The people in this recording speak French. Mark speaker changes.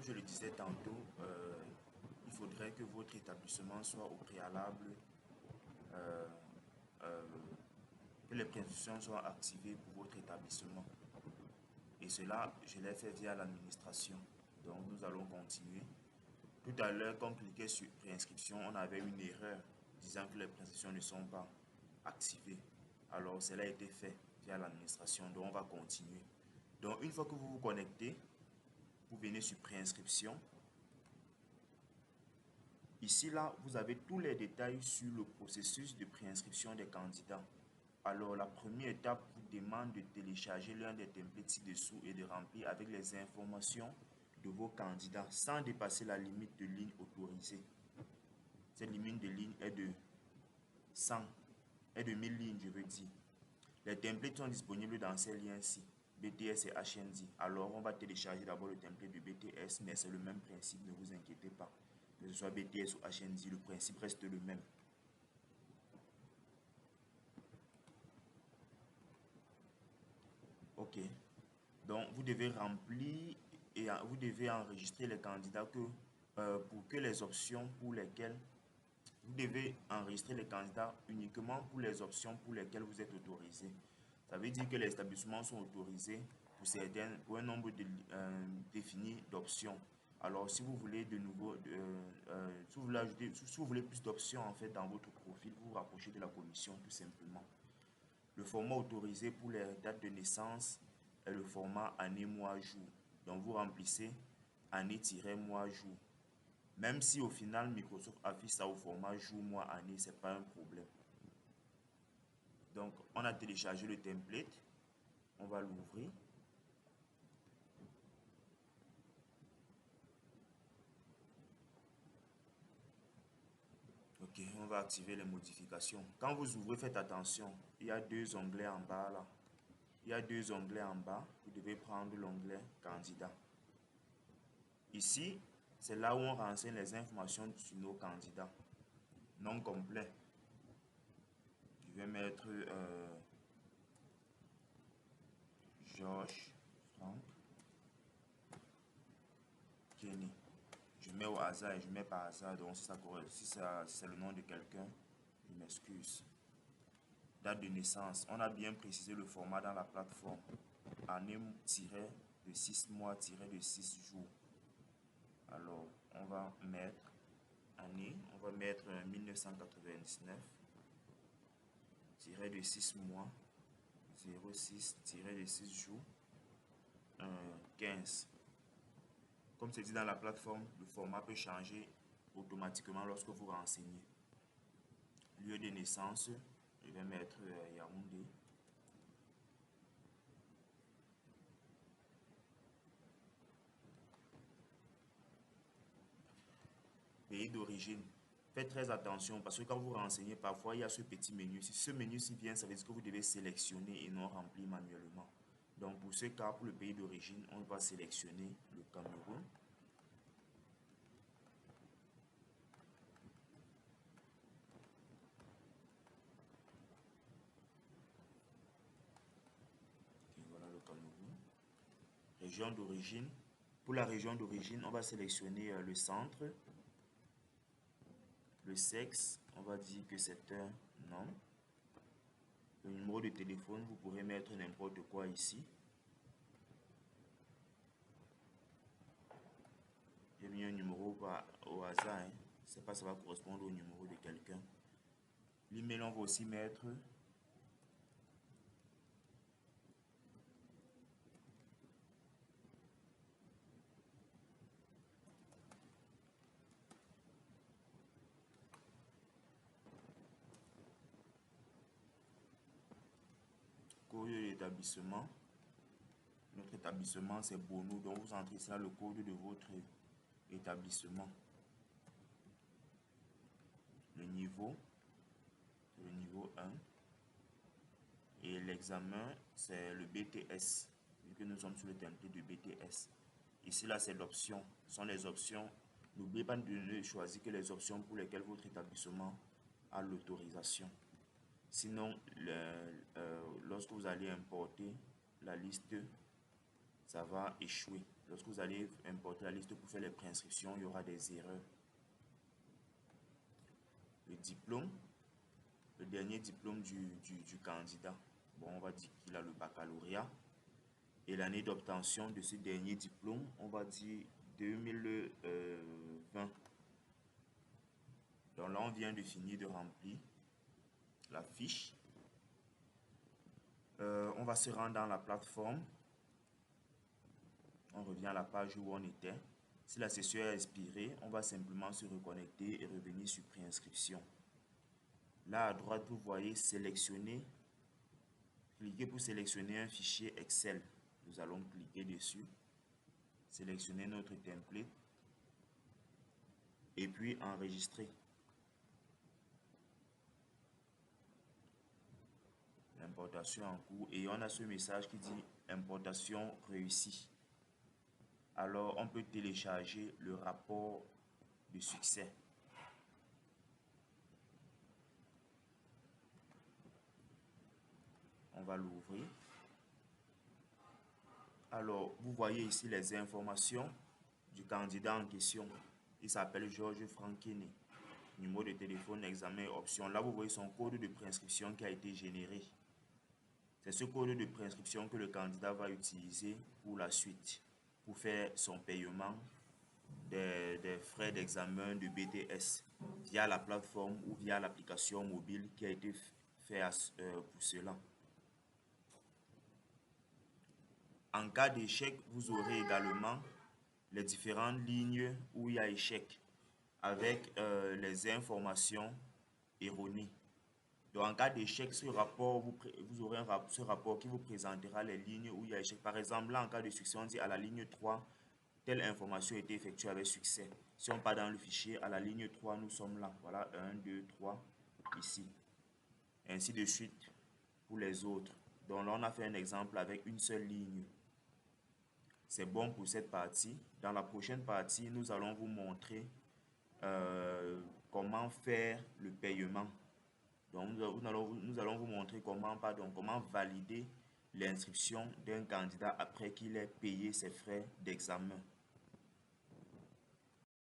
Speaker 1: je le disais tantôt, il faudrait que votre établissement soit au préalable, euh, euh, que les précisions soient activées pour votre établissement. Et cela, je l'ai fait via l'administration. Donc, nous allons continuer. Tout à l'heure, quand on cliquait sur préinscription, on avait une erreur disant que les préinscriptions ne sont pas activées. Alors, cela a été fait via l'administration. Donc, on va continuer. Donc, une fois que vous vous connectez, vous venez sur préinscription. Ici, là, vous avez tous les détails sur le processus de préinscription des candidats. Alors, la première étape vous demande de télécharger l'un des templates ci-dessous et de remplir avec les informations de vos candidats sans dépasser la limite de ligne autorisée. Cette limite de ligne est de 100, est de 1000 lignes, je veux dire. Les templates sont disponibles dans ces liens-ci, BTS et HND. Alors, on va télécharger d'abord le template de BTS, mais c'est le même principe, ne vous inquiétez pas. Que ce soit BTS ou HND, le principe reste le même. Ok. Donc, vous devez remplir et vous devez enregistrer les candidats pour que les options pour lesquelles vous devez enregistrer les candidats uniquement pour les options pour lesquelles vous êtes autorisé. Ça veut dire que les établissements sont autorisés pour un nombre défini d'options. Alors, si vous voulez de nouveau, si vous voulez ajouter, si vous voulez plus d'options en fait dans votre profil, vous vous rapprochez de la commission tout simplement. Le format autorisé pour les dates de naissance est le format année, mois, jour. Donc, vous remplissez année-mois, jour. Même si au final, Microsoft affiche ça au format jour, mois, année, ce n'est pas un problème. Donc, on a téléchargé le template. On va l'ouvrir. Ok, on va activer les modifications. Quand vous ouvrez, faites attention. Il y a deux onglets en bas là. Il y a deux onglets en bas. Vous devez prendre l'onglet candidat. Ici, c'est là où on renseigne les informations sur nos candidats. Nom complet. Je vais mettre Georges Franck Kenny. Je mets au hasard et je mets par hasard. Donc si c'est le nom de quelqu'un, je m'excuse. Date de naissance. On a bien précisé le format dans la plateforme. Année-de 6 mois-de 6 jours. Alors, on va mettre année. On va mettre 1999. De 6 mois. 06 de 6 jours. 15. Comme c'est dit dans la plateforme, le format peut changer automatiquement lorsque vous renseignez. Lieu de naissance, je vais mettre Yaoundé. Pays d'origine. Faites très attention parce que quand vous renseignez, parfois il y a ce petit menu. Si ce menu-ci vient, ça veut dire que vous devez sélectionner et non remplir manuellement. Donc pour ce cas, pour le pays d'origine, on va sélectionner le Cameroun. Okay, voilà le Cameroun. Région d'origine. Pour la région d'origine, on va sélectionner le centre. Le sexe, on va dire que c'est un homme. Le numéro de téléphone, vous pourrez mettre n'importe quoi ici. J'ai mis un numéro au hasard. Hein. Je ne sais pas si ça va correspondre au numéro de quelqu'un. L'email, on va aussi mettre code d'établissement. Notre établissement, c'est Bono. Donc, vous entrez ça le code de votre établissement. Le niveau 1. Et l'examen, c'est le BTS. Vu que nous sommes sur le template de BTS. Ici, là, c'est l'option. Ce sont les options. N'oubliez pas de ne choisir que les options pour lesquelles votre établissement a l'autorisation. Sinon, lorsque vous allez importer la liste ça va échouer. Lorsque vous allez importer la liste pour faire les préinscriptions, il y aura des erreurs. Le diplôme, le dernier diplôme du candidat. Bon, on va dire qu'il a le baccalauréat. Et l'année d'obtention de ce dernier diplôme, on va dire 2020. Donc là, on vient de finir de remplir la fiche. On va se rendre dans la plateforme. On revient à la page où on était. Si la session est expirée, on va simplement se reconnecter et revenir sur préinscription. Là, à droite, vous voyez sélectionner. Cliquez pour sélectionner un fichier Excel. Nous allons cliquer dessus. Sélectionner notre template. Et puis enregistrer. L'importation en cours. Et on a ce message qui dit importation réussie. Alors, on peut télécharger le rapport de succès. On va l'ouvrir. Alors, vous voyez ici les informations du candidat en question. Il s'appelle Georges Franchini. Numéro de téléphone, examen, option. Là, vous voyez son code de préinscription qui a été généré. C'est ce code de préinscription que le candidat va utiliser pour la suite, pour faire son paiement des frais d'examen de BTS via la plateforme ou via l'application mobile qui a été faite pour cela. En cas d'échec, vous aurez également les différentes lignes où il y a échec avec les informations erronées. Donc, en cas d'échec, ce rapport, vous aurez ce rapport qui vous présentera les lignes où il y a échec. Par exemple, là, en cas de succès, on dit à la ligne 3, telle information a été effectuée avec succès. Si on part dans le fichier, à la ligne 3, nous sommes là. Voilà, 1, 2, 3, ici. Ainsi de suite pour les autres. Donc là, on a fait un exemple avec une seule ligne. C'est bon pour cette partie. Dans la prochaine partie, nous allons vous montrer comment faire le paiement. Donc, nous allons vous montrer comment valider l'inscription d'un candidat après qu'il ait payé ses frais d'examen.